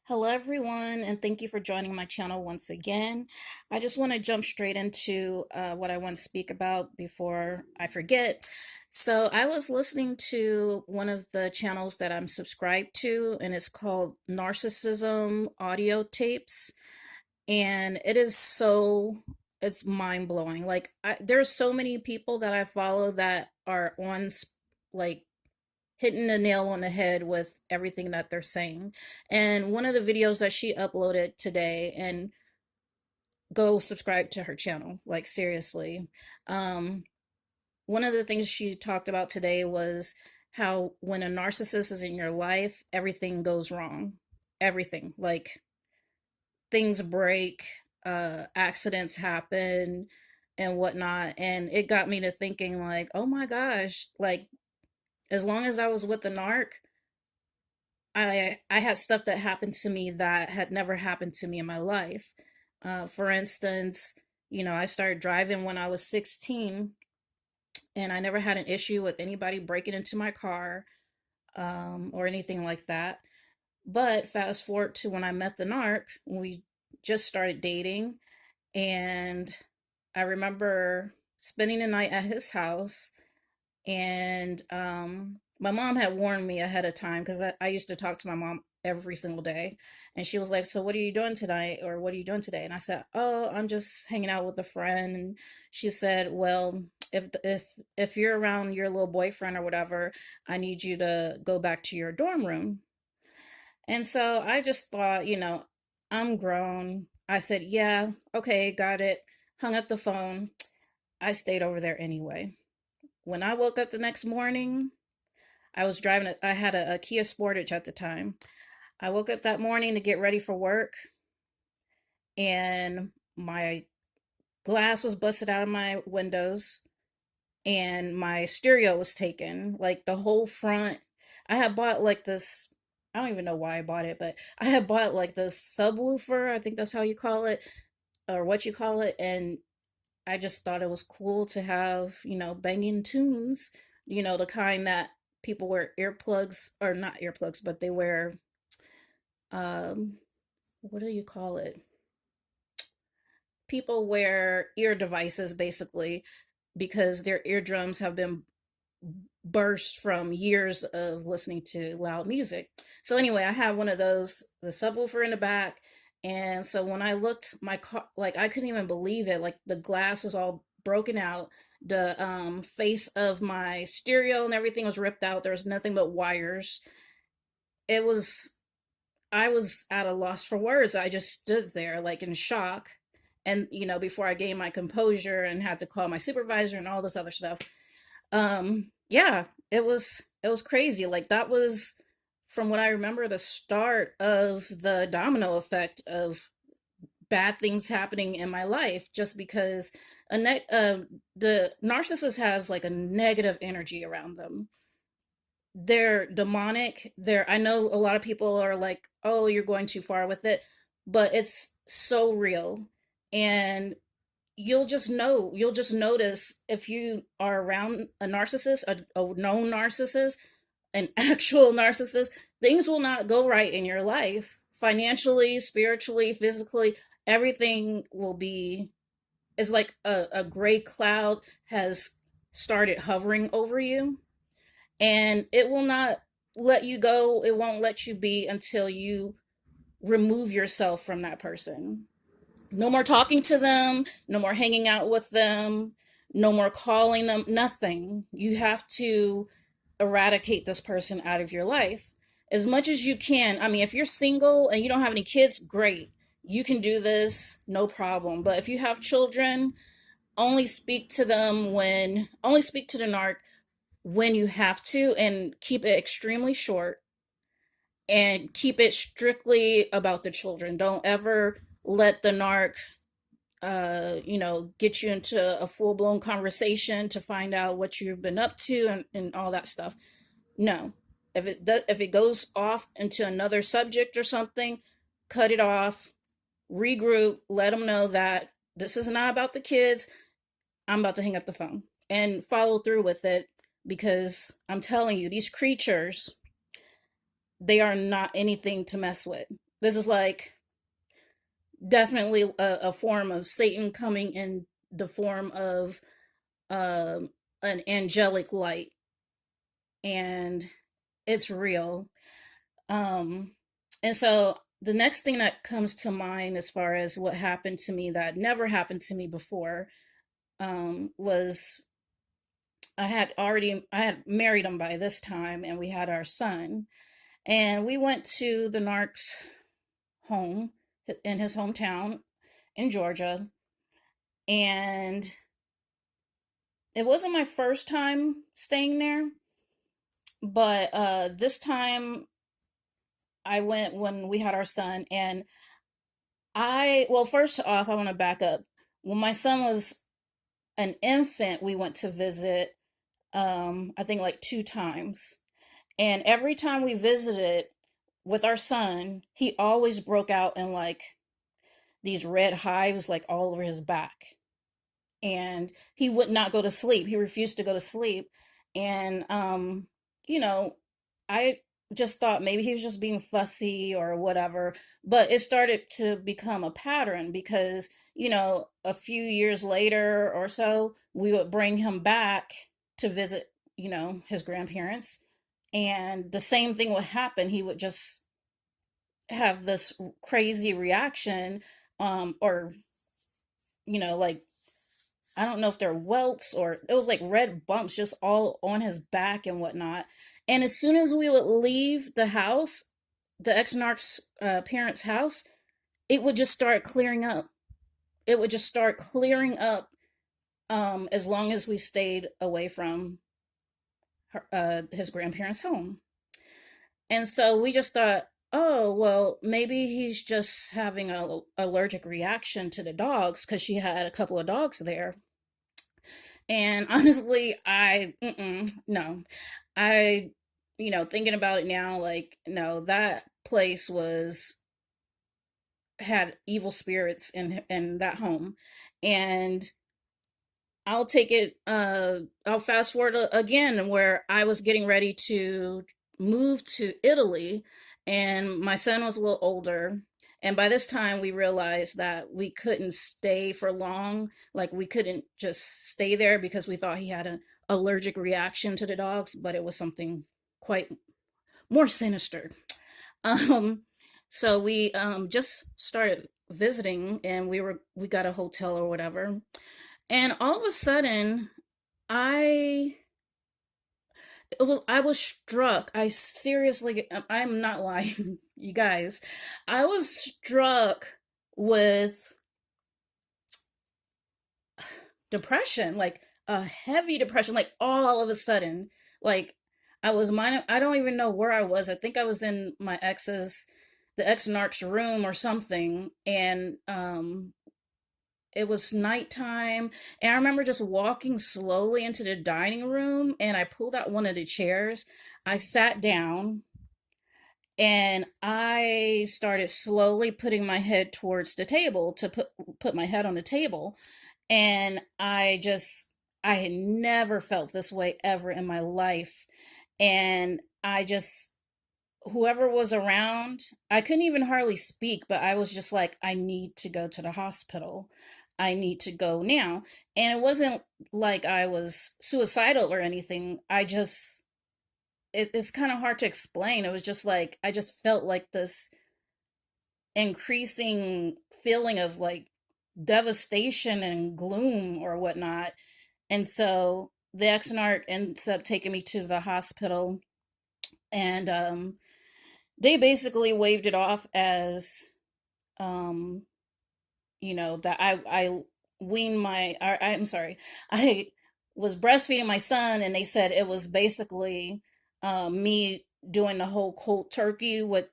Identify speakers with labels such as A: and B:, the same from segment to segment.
A: Hello, everyone, and thank you for joining my channel once again. I just want to jump straight into what I want to speak about before I forget. So, I was listening to one of the channels that I'm subscribed to, and it's called Narcissism Audio Tapes. And it's mind blowing. There's so many people that I follow that are like, hitting the nail on the head with everything that they're saying. And one of the videos that she uploaded today, and go subscribe to her channel, like seriously. Um, One of the things she talked about today was how when a narcissist is in your life, everything goes wrong. Everything. Like things break, accidents happen and whatnot. And it got me to thinking like, oh my gosh, like as long as I was with the narc, I had stuff that happened to me that had never happened to me in my life. For instance, I started driving when I was 16, and I never had an issue with anybody breaking into my car, or anything like that. But fast forward to when I met the narc, we just started dating, and I remember spending the night at his house. And my mom had warned me ahead of time because I used to talk to my mom every single day. And she was like, "So what are you doing tonight?" Or "What are you doing today?" And I said, "Oh, I'm just hanging out with a friend." And she said, "Well, if you're around your little boyfriend or whatever, I need you to go back to your dorm room." And so I just thought, I'm grown. I said, "Yeah, okay, got it." Hung up the phone. I stayed over there anyway. When I woke up the next morning, I had a Kia Sportage at the time. I woke up that morning to get ready for work, and my glass was busted out of my windows, and my stereo was taken. Like the whole front. I had bought like this, I don't even know why I bought it, but I had bought like this subwoofer, I think that's how you call it, or what you call it. And I just thought it was cool to have, banging tunes, the kind that people wear earplugs, or not earplugs, but they wear, um, what do you call it? People wear ear devices basically because their eardrums have been burst from years of listening to loud music. So anyway, I had one of those, the subwoofer in the back. And so when I looked, my car, like I couldn't even believe it. Like the glass was all broken out. The face of my stereo and everything was ripped out. There was nothing but wires. It was I was at a loss for words. I just stood there like in shock. And before I gained my composure and had to call my supervisor and all this other stuff. Yeah, it was crazy. Like that was, from what I remember, the start of the domino effect of bad things happening in my life, just because the narcissist has like a negative energy around them. They're demonic. I know a lot of people are like, "Oh, you're going too far with it," but it's so real. And you'll just notice if you are around a narcissist, a known narcissist, an actual narcissist, things will not go right in your life. Financially, spiritually, physically, everything will be, it's like a gray cloud has started hovering over you, and it will not let you go. It won't let you be until you remove yourself from that person. No more talking to them, no more hanging out with them, no more calling them, nothing. You have to eradicate this person out of your life as much as you can. I mean, if you're single and you don't have any kids, great. You can do this, no problem. But if you have children, only speak to the narc when you have to, and keep it extremely short, and keep it strictly about the children. Don't ever let the narc get you into a full blown conversation to find out what you've been up to, and all that stuff. No. If it goes off into another subject or something, cut it off, regroup, let them know that this is not about the kids. I'm about to hang up the phone, and follow through with it, because I'm telling you, these creatures, they are not anything to mess with. This is like definitely a form of Satan coming in the form of an angelic light, and it's real. Um, and so the next thing that comes to mind as far as what happened to me that never happened to me before, was I had married him by this time, and we had our son, and we went to the Narc's home in his hometown in Georgia, and it wasn't my first time staying there, but this time I went when we had our son, and well, first off, I want to back up. When my son was an infant, we went to visit, I think like two times. And every time we visited with our son, he always broke out in like these red hives, like all over his back. And he would not go to sleep. He refused to go to sleep. And, you know, I just thought maybe he was just being fussy or whatever. But it started to become a pattern because, a few years later or so, we would bring him back to visit, his grandparents. And the same thing would happen. He would just have this crazy reaction, or, like, I don't know if they're welts or it was like red bumps just all on his back and whatnot. And as soon as we would leave the house, the ex-narc's parents' house, it would just start clearing up. It would just start clearing up, as long as we stayed away from his grandparents' home. And so we just thought, oh, well, maybe he's just having a allergic reaction to the dogs because she had a couple of dogs there. And honestly, no, I, thinking about it now, like, no, that place had evil spirits in that home. And I'll fast forward again where I was getting ready to move to Italy, and my son was a little older. And by this time, we realized that we couldn't stay for long. Like, we couldn't just stay there because we thought he had an allergic reaction to the dogs, but it was something quite more sinister. Um, so we just started visiting, and we got a hotel or whatever. And all of a sudden, I I was struck. I seriously, I'm not lying, you guys. I was struck with depression, like a heavy depression, like all of a sudden. Like, I don't even know where I was. I think I was in the ex-narc's room or something. And it was nighttime, and I remember just walking slowly into the dining room, and I pulled out one of the chairs. I sat down, and I started slowly putting my head towards the table to put my head on the table. And I had never felt this way ever in my life. And I just whoever was around, I couldn't even hardly speak, but I was just like, I need to go to the hospital. I need to go now. And it wasn't like I was suicidal or anything. It's kind of hard to explain. It was just like, I just felt like this increasing feeling of like devastation and gloom or whatnot. And so the ex-narc ends up taking me to the hospital, and they basically waved it off as, um that I weaned I'm sorry, I was breastfeeding my son, and they said it was basically me doing the whole cold turkey with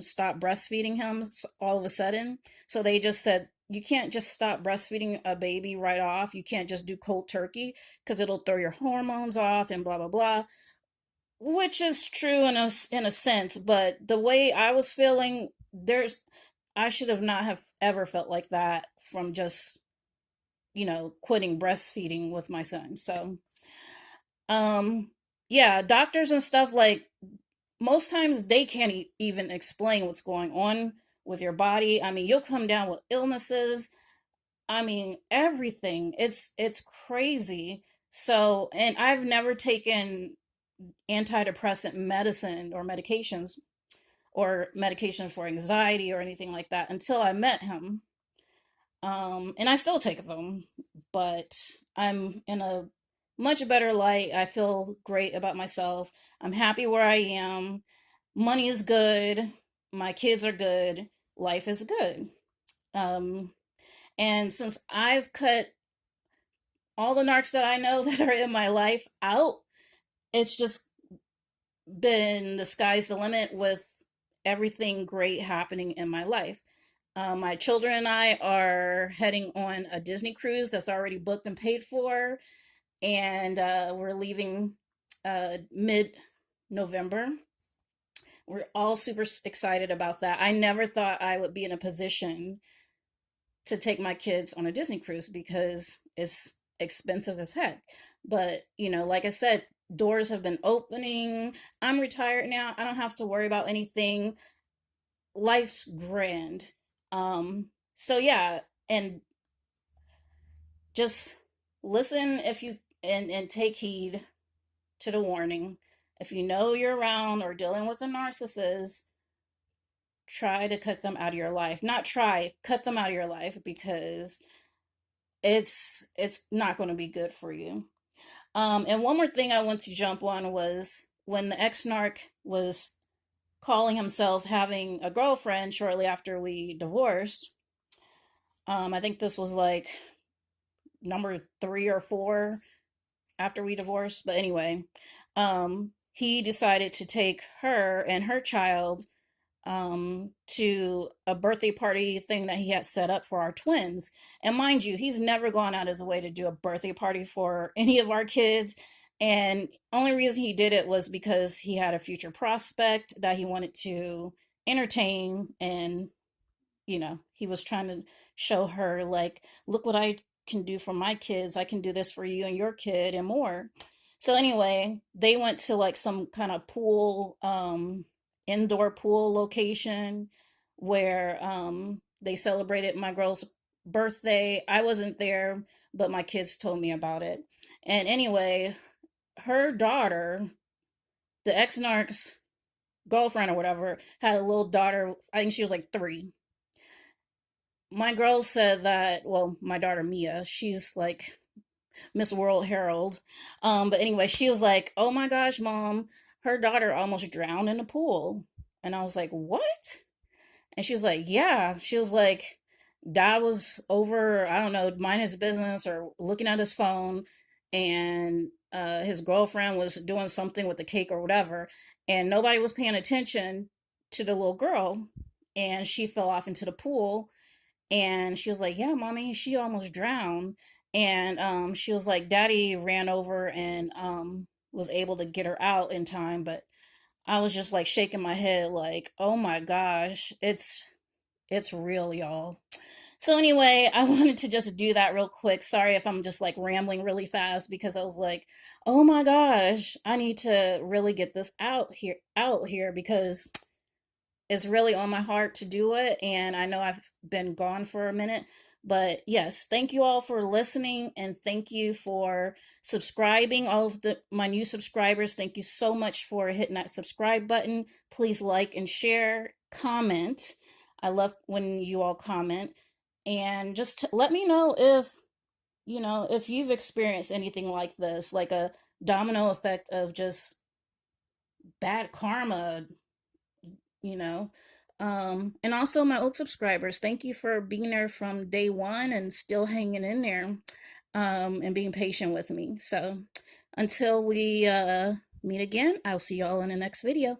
A: stop breastfeeding him all of a sudden. So they just said, you can't just stop breastfeeding a baby right off. You can't just do cold turkey because it'll throw your hormones off and blah blah blah, which is true in a sense. But the way I was feeling, I should have not have ever felt like that from just, quitting breastfeeding with my son. So, um, yeah, doctors and stuff, like, most times they can't even explain what's going on with your body. I mean, you'll come down with illnesses. I mean, everything. It's crazy. So, and I've never taken antidepressant medicine or medications or medication for anxiety or anything like that until I met him. And I still take them, but I'm in a much better light. I feel great about myself. I'm happy where I am. Money is good. My kids are good. Life is good. Um, and since I've cut all the narcs that I know that are in my life out, it's just been the sky's the limit with everything great happening in my life. My children and I are heading on a Disney cruise that's already booked and paid for, and we're leaving mid November. We're all super excited about that. I never thought I would be in a position to take my kids on a Disney cruise because it's expensive as heck. But, you know, like I said, doors have been opening. I'm retired now. I don't have to worry about anything. Life's grand. So yeah, and just listen if you and take heed to the warning. If you know you're around or dealing with a narcissist, try to cut them out of your life. Not try, cut them out of your life because it's not going to be good for you. And one more thing I want to jump on was when the ex-narc was calling himself having a girlfriend shortly after we divorced. I think this was like number 3 or 4 after we divorced. But anyway, he decided to take her and her child to a birthday party thing that he had set up for our twins. And mind you, he's never gone out his way to do a birthday party for any of our kids. And only reason he did it was because he had a future prospect that he wanted to entertain, and you know, he was trying to show her, like, look what I can do for my kids. I can do this for you and your kid and more. So anyway, they went to like some kind of pool, indoor pool location where they celebrated my girl's birthday. I wasn't there, but my kids told me about it. And anyway, her daughter, the ex-narc's girlfriend or whatever, had a little daughter. I think she was like 3. My girl said that, well, my daughter Mia, she's like Miss World Herald. But anyway, she was like, "Oh my gosh, mom, her daughter almost drowned in the pool." And I was like, "What?" And she was like, "Yeah." She was like, "Dad was over, I don't know, minding his business or looking at his phone, and his girlfriend was doing something with the cake or whatever, and nobody was paying attention to the little girl, and she fell off into the pool." And she was like, "Yeah, mommy, she almost drowned." And she was like, "Daddy ran over and was able to get her out in time." But I was just like shaking my head like, "Oh my gosh, it's real, y'all." So anyway, I wanted to just do that real quick. Sorry if I'm just like rambling really fast, because I was like, "Oh my gosh, I need to really get this out here because it's really on my heart to do it, and I know I've been gone for a minute." But yes, thank you all for listening, and thank you for subscribing. All of my new subscribers, thank you so much for hitting that subscribe button. Please like and share, comment. I love when you all comment, and just let me know if if you've experienced anything like this, like a domino effect of just bad karma, you know. And also my old subscribers, thank you for being there from day one and still hanging in there, and being patient with me. So until we meet again, I'll see y'all in the next video.